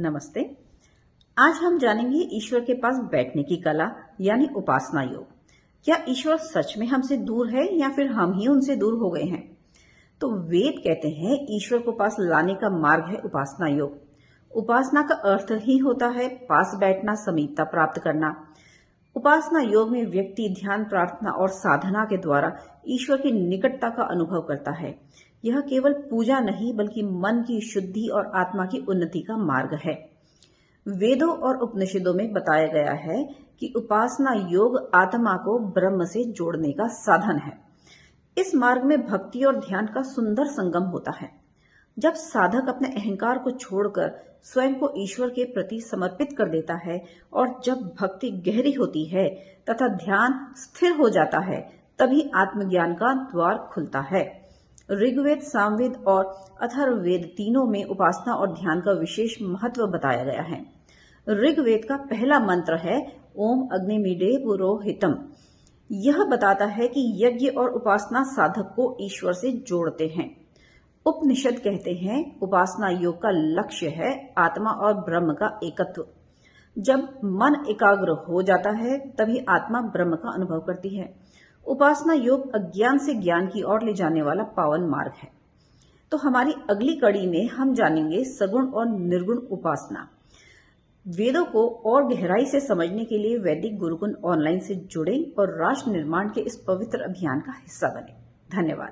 नमस्ते। आज हम जानेंगे ईश्वर के पास बैठने की कला यानी उपासना योग। क्या ईश्वर सच में हमसे दूर है या फिर हम ही उनसे दूर हो गए हैं? तो वेद कहते हैं ईश्वर को पास लाने का मार्ग है उपासना योग। उपासना का अर्थ ही होता है पास बैठना, समीपता प्राप्त करना। उपासना योग में व्यक्ति ध्यान, प्रार्थना और साधना के द्वारा ईश्वर की निकटता का अनुभव करता है। यह केवल पूजा नहीं बल्कि मन की शुद्धि और आत्मा की उन्नति का मार्ग है। वेदों और उपनिषदों में बताया गया है कि उपासना योग आत्मा को ब्रह्म से जोड़ने का साधन है। इस मार्ग में भक्ति और ध्यान का सुंदर संगम होता है। जब साधक अपने अहंकार को छोड़कर स्वयं को ईश्वर के प्रति समर्पित कर देता है और जब भक्ति गहरी होती है तथा ध्यान स्थिर हो जाता है, तभी आत्मज्ञान का द्वार खुलता है। ऋग्वेद, सामवेद और अथर्ववेद तीनों में उपासना और ध्यान का विशेष महत्व बताया गया है। ऋग्वेद का पहला मंत्र है ओम अग्निमीडे पुरोहितम। यह बताता है कि यज्ञ और उपासना साधक को ईश्वर से जोड़ते हैं। उपनिषद कहते हैं उपासना योग का लक्ष्य है आत्मा और ब्रह्म का एकत्व। जब मन एकाग्र हो जाता है तभी आत्मा ब्रह्म का अनुभव करती है। उपासना योग अज्ञान से ज्ञान की ओर ले जाने वाला पावन मार्ग है। तो हमारी अगली कड़ी में हम जानेंगे सगुण और निर्गुण उपासना। वेदों को और गहराई से समझने के लिए वैदिक गुरुकुल ऑनलाइन से जुड़ें और राष्ट्र निर्माण के इस पवित्र अभियान का हिस्सा बने। धन्यवाद।